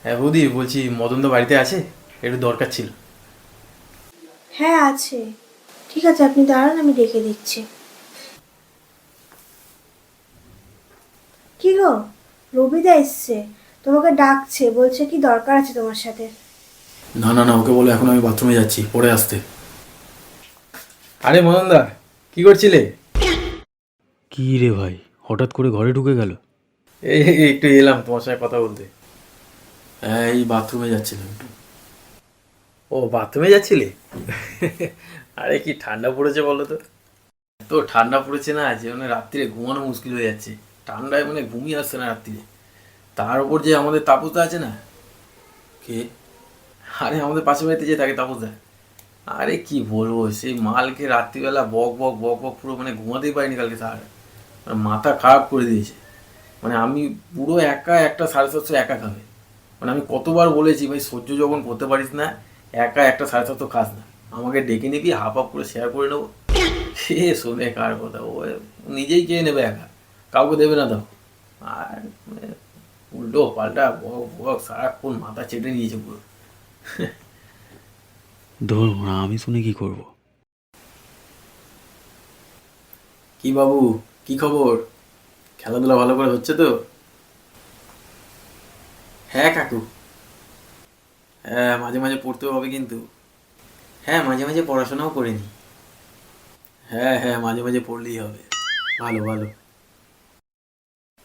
হ্যাঁ বৌদি, বলছি মদন তো বাড়িতে আছে, একটু দরকার ছিল। হ্যাঁ আছে। ঠিক আছে, আপনি দাঁড়ান, আমি ডেকে দিচ্ছি। কি গো, রবিদা এসছে, তোমাকে ডাকছে, বলছে কি দরকার আছে তোমার সাথে। না না না, ওকে বলো এখন আমি বাথরুমে যাচ্ছি, পরে আসতে। আরে মদন দা, কি করছিলে? কি রে ভাই, হঠাৎ করে ঘরে ঢুকে গেল? এই একটু এলাম তোমার সঙ্গে কথা বলতে। হ্যাঁ, এই বাথরুমে যাচ্ছিলাম একটু। ও বাথরুমে যাচ্ছিলে? আরে কি ঠান্ডা পড়েছে বলো তো। তো ঠান্ডা পড়েছে না, যে মানে রাত্রিরে ঘুমানো মুশকিল হয়ে যাচ্ছে। ঠান্ডায় মানে ঘুমিয়ে আসছে না রাত্রিরে। তার উপর যে আমাদের তাপসদা আছে না। কে? আরে আমাদের পাশে বাড়িতে যে থাকে তাপসদা। আরে কি বলবো, সেই মালকে রাত্রিবেলা বক বক বক বক পুরো মানে ঘুমাতেই পারিনি কালকে। তার মানে মাথা খারাপ করে দিয়েছে। মানে আমি পুরো একা একটা 750 একা খাবে। মানে আমি কতবার বলেছি ভাই, সহ্য যখন করতে পারিস না, একা একটা 750 খাস না, আমাকে ডেকে নিবি, হাফ হাফ করে শেয়ার করে নেবো। সে শোনে কার কথা, ও নিজেই খেয়ে নেবে একা, কাউকে দেবে না দাও। আর মানে উল্টো পাল্টা বক বক সারাক্ষণ মাথা চেটে নিয়েছে পুরো। ধর না, আমি শুনে কি করব? কি বাবু, কি খবর? খেলাধুলা ভালো করে হচ্ছে তো? হ্যাঁ কাকু। হ্যাঁ মাঝে মাঝে পড়তেও হবে কিন্তু। হ্যাঁ মাঝে মাঝে পড়াশোনাও করে নি। হ্যাঁ হ্যাঁ, মাঝে মাঝে পড়লেই হবে। ভালো ভালো।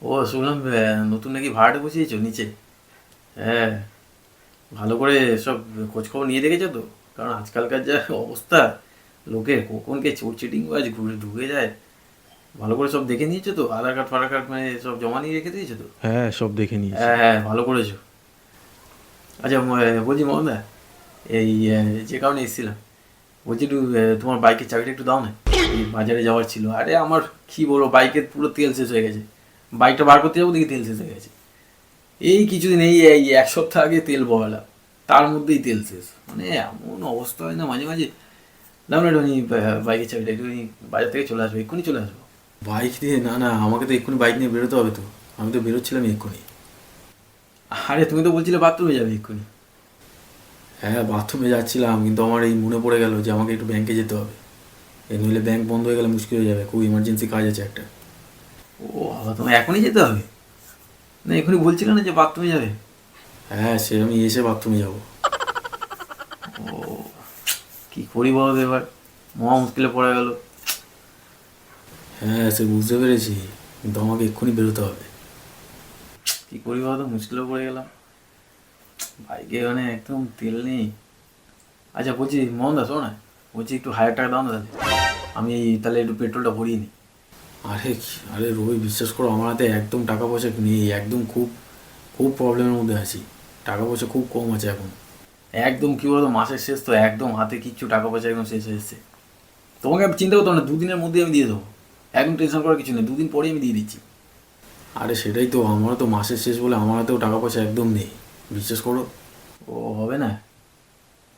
ও শুনলাম নতুন নাকি ভাড়াটা বসিয়েছো নিচে? হ্যাঁ, ভালো করে সব খোঁজখবর নিয়ে রেখেছো তো? কারণ আজকালকার যা অবস্থা, লোকের কখন কে চোর চিটিং বাজ ঘুরে ঢুকে যায়। ভালো করে সব দেখে নিয়েছো তো? আধার কার্ড ফাধার কার্ড মানে সব জমা নিয়ে রেখে দিয়েছো তো? হ্যাঁ, সব দেখে নিয়েছি। হ্যাঁ হ্যাঁ, ভালো করেছো। আচ্ছা বলছি মোহনদা, এই যে কারণে এসেছিলাম, বলছি একটু তোমার বাইকের চাবিটা একটু দাও না। এই বাজারে যাওয়ার ছিল। আরে আমার কি বলবো, বাইকের পুরো তেল শেষ হয়ে গেছে। বাইকটা বার করতে যাবো, দেখি তেল শেষ হয়ে গেছে। এই কিছুদিন, এই এক সপ্তাহ আগে তেল বহালাম, তার মধ্যেই তেল শেষ। মানে এমন অবস্থা হয় না মাঝে মাঝে। দাও না একটুখানি বাইকের চাবিটা, একটুখানি বাজার থেকে চলে আসবো, এক্ষুনি চলে আসবো। বাইক দিয়ে? না না, আমাকে তো এক্ষুনি বাইক নিয়ে বেরোতে হবে তো। আমি তো বেরোচ্ছিলাম এক্ষুনি। আরে তুমি তো বলছিলে বাথরুমে যাবে এক্ষুনি। হ্যাঁ, বাথরুমে যাচ্ছিলাম, কিন্তু আমার এই মনে পড়ে গেল যে আমাকে একটু ব্যাংকে যেতে হবে। এই নইলে ব্যাংক বন্ধ হয়ে গেলে মুশকিল হয়ে যাবে, খুব ইমার্জেন্সি কাজ আছে একটা। ও বাবা, তোমার এখনই যেতে হবে? না এখনই বলছিলে না যে বাথরুমে যাবে? হ্যাঁ, সে আমি এসে বাথরুমে যাব। ও, কি করি বলো তো এবার, মহা মুশকিলে পড়ে গেল। হ্যাঁ, সে বুঝতে পেরেছি, কিন্তু আমাকে এক্ষুনি বেরোতে হবে। কি করি বলো তো, মুশকিলে পড়ে গেলাম। বাইকে মানে একদম তেল নেই। আচ্ছা বলছি মোহনদা, শোনো না, বলছি একটু 1000 টাকা দাও না তাহলে, আমি তাহলে একটু পেট্রোলটা ভরিয়ে নিই। আরে আরে রবি, বিশ্বাস করো আমার হাতে একদম টাকা পয়সা নেই, একদম খুব খুব প্রবলেমের মধ্যে আছি। টাকা পয়সা খুব কম আছে এখন। একদম কি বলতো, মাসের শেষ তো, একদম হাতে কিচ্ছু টাকা পয়সা একদম শেষ হয়ে এসছে। তোমাকে আমি চিন্তা করতাম না, 2 দিনের মধ্যে আমি দিয়ে দেবো। একদম টেনশন করার কিছু নেই, 2 দিন পরেই আমি দিয়ে দিচ্ছি। আরে সেটাই তো, আমারও তো মাসের শেষ বলে আমার হাতেও টাকা পয়সা একদম নেই, বিশ্বাস করো। ও হবে না?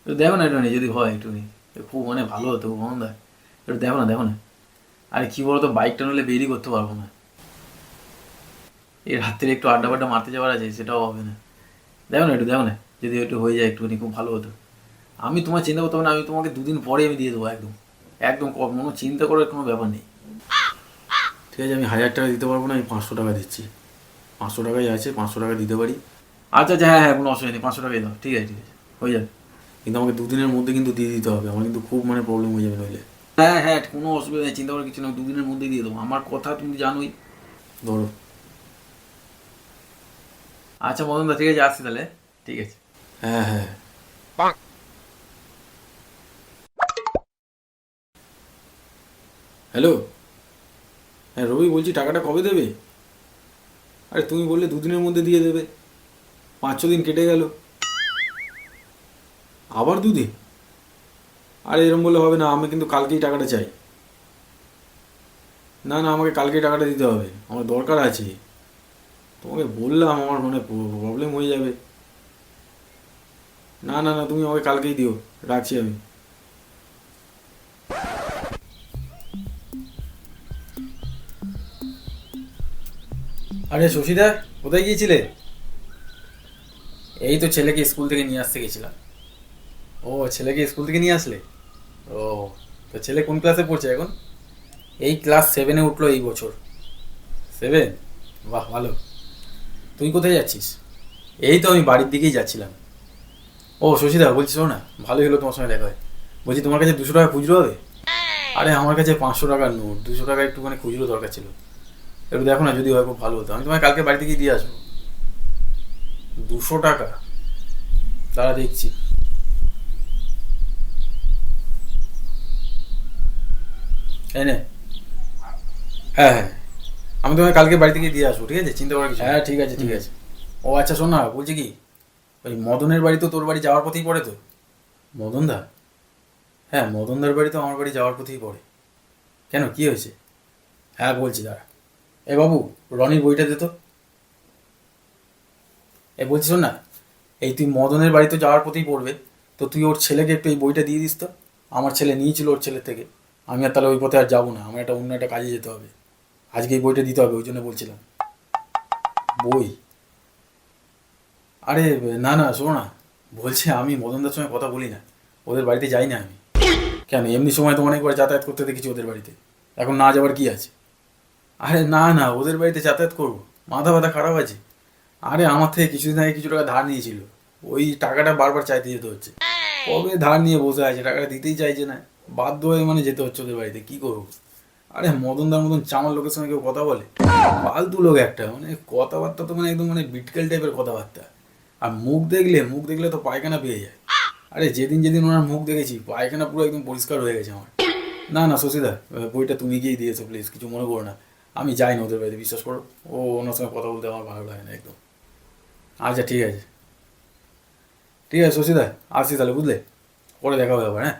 একটু দেখো না একটুখানি, যদি হয় একটুখানি, খুব মানে ভালো হতো মোহনদা। একটু দেখো না, দেখো না। আরে কি বলতো, বাইকটা নিলে বেরিয়ে করতে পারবো না। এই রাত্রে একটু আড্ডা ফাড্ডা মারতে যাওয়ার আছে, সেটাও হবে না। দেখো না একটু, দেখো না, যদি একটু হয়ে যায় একটুখানি, খুব ভালো হতো। আমি তোমার চিন্তা করতে হবে না, আমি তোমাকে 2 দিন পরে আমি দিয়ে দেবো একদম। একদম কোনো চিন্তা করার কোনো ব্যাপার নেই। ঠিক আছে, আমি 1000 টাকা দিতে পারবো না, আমি 500 টাকা দিচ্ছি। 500 টাকাই আছে, 500 টাকা দিতে পারি। আচ্ছা আচ্ছা, হ্যাঁ হ্যাঁ, কোনো অসুবিধা নেই, 500 টাকাই দাও, ঠিক আছে ঠিক আছে, হয়ে যাবে। কিন্তু আমাকে 2 দিনের মধ্যে কিন্তু দিয়ে দিতে হবে, আমার কিন্তু খুব মানে প্রবলেম হয়ে যাবে নইলে। হ্যাঁ হ্যাঁ, কোনো অসুবিধা নেই, চিন্তা করার কিছু নেই, 2 দিনের মধ্যেই দিয়ে দেবো, আমার কথা তুমি জানোই। ধরো। আচ্ছা মদন দা, ঠিক আছে, আসছি তাহলে। ঠিক আছে। হ্যাঁ হ্যাঁ। হ্যালো। হ্যাঁ রবি বলছি, টাকাটা কবে দেবে? আরে তুমি বললে 2 দিনের মধ্যে দিয়ে দেবে, 5-6 দিন কেটে গেল, আবার 2 দিন? আরে এরকম বললে হবে না, আমি কিন্তু কালকেই টাকাটা চাই। না না, আমাকে কালকেই টাকাটা দিতে হবে, আমার দরকার আছে। তোমাকে বললাম আমার মানে প্রবলেম হয়ে যাবে। না না না, তুমি আমাকে কালকেই দিও, রাখছি আমি। আরে শশীদা, কোথায় গিয়েছিলে? এই তো ছেলেকে স্কুল থেকে নিয়ে আসতে গেছিলাম। ও, ছেলেকে স্কুল থেকে নিয়ে আসলে? ও, তো ছেলে কোন ক্লাসে পড়ছে এখন? এই ক্লাস 7-এ উঠলো এই বছর। 7? বাহ, ভালো। তুই কোথায় যাচ্ছিস? এই তো আমি বাড়ির দিকেই যাচ্ছিলাম। ও শশীদা, বলছি শোনো না, ভালোই হলো তোমার সঙ্গে দেখা হয়। বলছি তোমার কাছে 200 টাকা খুচরো হবে? আরে আমার কাছে 500 টাকার নোট, 200 টাকা একটুখানি খুচরো দরকার ছিল। একটু দেখো না, যদি হয় খুব ভালো হতো। আমি তোমায় কালকে বাড়ি থেকে দিয়ে আসবো। 200 টাকা? তারা দেখছি। এই নে। হ্যাঁ হ্যাঁ, আমি তোমায় কালকে বাড়ি থেকে দিয়ে আসবো, ঠিক আছে? চিন্তা করার কিছু নেই। হ্যাঁ ঠিক আছে ঠিক আছে। ও আচ্ছা, শোন না, বলছি কি, ওই মদনের বাড়ি তো তোর বাড়ি যাওয়ার পথেই পড়ে তো? মদনদা? হ্যাঁ, মদনদার বাড়ি তো আমার বাড়ি যাওয়ার পথেই পড়ে। কেন, কি হয়েছে? হ্যাঁ বলছি, দাঁড়া। এ বাবু, রনির বইটা দে তো। বলছি শোন না, এই তুই মদনের বাড়ি তো যাওয়ার পথেই পড়বে, তো তুই ওর ছেলেকে একটু এই বইটা দিয়ে দিস তো। আমার ছেলে নিয়েছিল ওর ছেলের থেকে। আমি আর তাহলে ওই পথে আর যাবো না, আমার অন্য একটা কাজে যেতে হবে। আজকে এই বইটা দিতে হবে, ওই জন্য বলছিলাম। বই? আরে না না, শোনো না, বলছে আমি মদনদার সঙ্গে কথা বলি না, ওদের বাড়িতে যাই না আমি। কেন, এমনি সময় তো অনেকবার যাতায়াত করতে দেখেছি ওদের বাড়িতে, এখন না যাবার কি আছে? আরে না না, ওদের বাড়িতে যাতায়াত করবো? মাথা ব্যথা খারাপ আছে। আরে আমার থেকে কিছুদিন আগে কিছু টাকা ধার নিয়েছিল, ওই টাকাটা বারবার চাইতে যেতে হচ্ছে। কবে ধার নিয়ে বসে আছে, টাকাটা দিতেই চাইছে না। বাধ্য হয়ে মানে যেতে হচ্ছে ওদের বাড়িতে, কি করবো? আরে মদনদার মতন চামার লোকের সঙ্গে কেউ কথা বলে? ফালতু লোক একটা, মানে কথাবার্তা তো মানে একদম মানে বিটকেল টাইপের কথাবার্তা। আর মুখ দেখলে তো পায়খানা পেয়ে যায়। আরে যেদিন যেদিন ওনার মুখ দেখেছি, পায়খানা পুরো একদম পরিষ্কার হয়ে গেছে আমার। না না শশীদা, বইটা তুমি গিয়েই দিয়েছো, প্লিজ কিছু মনে করো না। আমি যাই না ওদের বাড়িতে, বিশ্বাস করো। ও, ওনার সঙ্গে কথা বলতে আমার ভালো লাগে না একদম। আচ্ছা ঠিক আছে, ঠিক আছে শশীদা, আসছি তাহলে, বুঝলে? পরে দেখা হবে আবার, হ্যাঁ?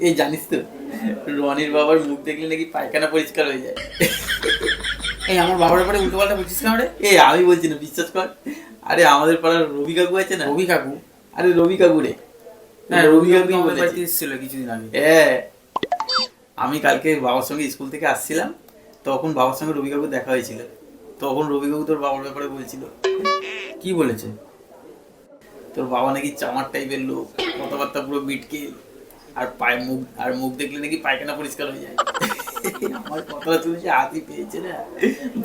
এই জানিস তো, রনির বাবার মুখ দেখলে নাকি পায়খানা পরিষ্কার হয়ে যায়। এই আমার বাবার ব্যাপারে উল্টো পাল্টা বলছিস কেন রে? এই আমি বলছি না, বিশ্বাস কর। আরে আমাদের পাড়ার রবি কাকু আছে না? রবি কাকু? আরে রবি কাকু রে। হ্যাঁ, রবি কাকু আমাদের বলেছে। বাড়িতে এসেছিল কিছুদিন আগে। হ্যাঁ, আমি কালকে বাবার সঙ্গে স্কুল থেকে আসছিলাম, তখন বাবার সঙ্গে রবি কাকু দেখা হয়েছিল। তখন রবি কাকু তোর বাবার ব্যাপারে বলছিল। কি বলেছে? তোর বাবা নাকি চামার টাইপের লোক, কথাবার্তা পুরো বিটকে, আর মুখ দেখলে নাকি পায়খানা পরিষ্কার হয়ে যায়। আমার কথাটা শুনে সে হাসি পেয়েছে না,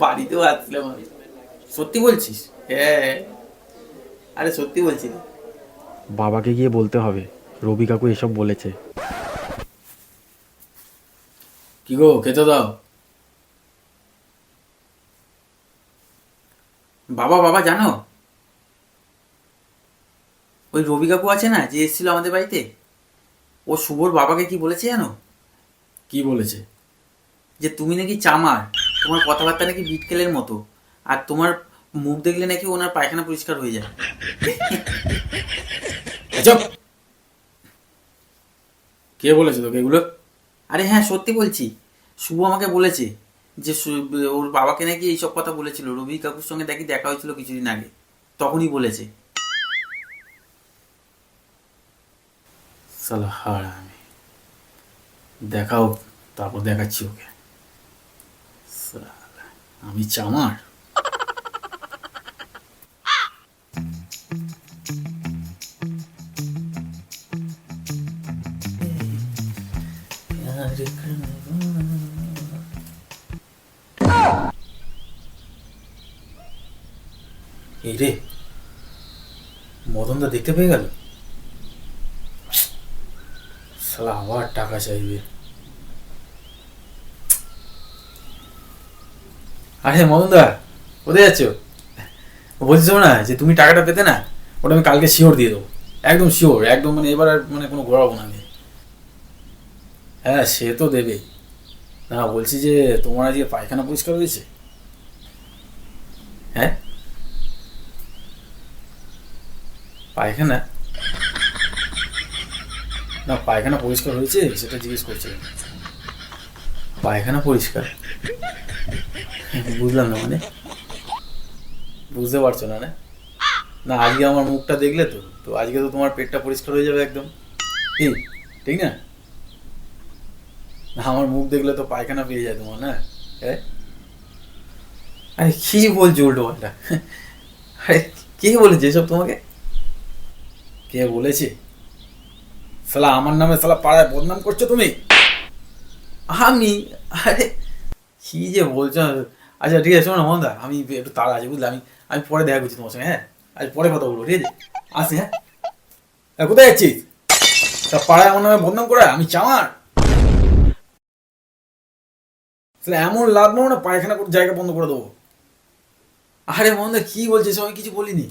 বাড়িতেও আসছিলাম আমি। সত্যি বলছিস? হ্যাঁ, আরে সত্যি বলছি না। বাবাকে গিয়ে বলতে হবে রবি কাকু এসব বলেছে। কি গো, খেতে দাও। বাবা বাবা জানো, ওই রবি কাকু আছে না যে এসেছিল আমাদের বাড়িতে, ও শুভর বাবাকে কি বলেছে জানো? কি বলেছে? যে তুমি নাকি চামার, তোমার কথাবার্তা নাকি বিটকেলের মতো, আর তোমার মুখ দেখলে নাকি ওনার পায়খানা পরিষ্কার হয়ে যায়। চুপ! কে বলেছে তোকে এগুলো? আরে হ্যাঁ, সত্যি বলছি, শুভ আমাকে বলেছে যে ওর বাবাকে নাকি এইসব কথা বলেছিল। রবি কাকুর সঙ্গে নাকি দেখা হয়েছিল কিছুদিন আগে, তখনই বলেছে। সালা হারামি, দেখাও, তারপর দেখাচ্ছি ওকে। সালা, আমি চামার? এই রে, মদনদা দেখতে পেয়ে গেল। শালা আবার টাকা চাইবে। আরে মদনদা, কোথায় যাচ্ছ? বলছিস না যে তুমি টাকাটা পেতে না, ওটা আমি কালকে শিওর দিয়ে দেবো, একদম শিওর, একদম মানে এবার আর মানে কোনো ঘোরাবো না আমি। হ্যাঁ সে তো দেবেই। না বলছি যে তোমার আজকে পায়খানা পরিষ্কার হয়েছে? হ্যাঁ, পায়খানা? না পায়খানা পরিষ্কার হয়েছে সেটা জিজ্ঞেস করছিলাম। পায়খানা পরিষ্কার? বুঝলাম না, মানে বুঝতে পারছো না? না না, আজকে আমার মুখটা দেখলে তো তো আজকে তো তোমার পেটটা পরিষ্কার হয়ে যাবে একদম, কি ঠিক না? না, আমার মুখ দেখলে তো পায়খানা পেয়ে যায় তোমার, না? আরে কি বলছো উল্টো পাল্টা? আরে কে বলেছে এসব তোমাকে? কে বলেছে? শালা আমার নামে শালা পাড়ায় বদনাম করছো তুমি? আমি? আরে কি যে বলছো! আচ্ছা ঠিক আছে, শোনো না মন্দা, আমি একটু তাড়া আছে বুঝলে, আমি আমি পরে দেখা করছি তোমার সঙ্গে, হ্যাঁ? আজ পরে কথা বলবো, ঠিক আছে? আসি, হ্যাঁ? কোথায় যাচ্ছিস? তা পাড়ায় আমার নামে বদনাম করা আমি চামার? তাহলে এমন লাভ নেবো না, পায়খানা করে জায়গা বন্ধ করে দেবো। আরে মন্দা কি বলছিস, আমি কিছু বলিনি।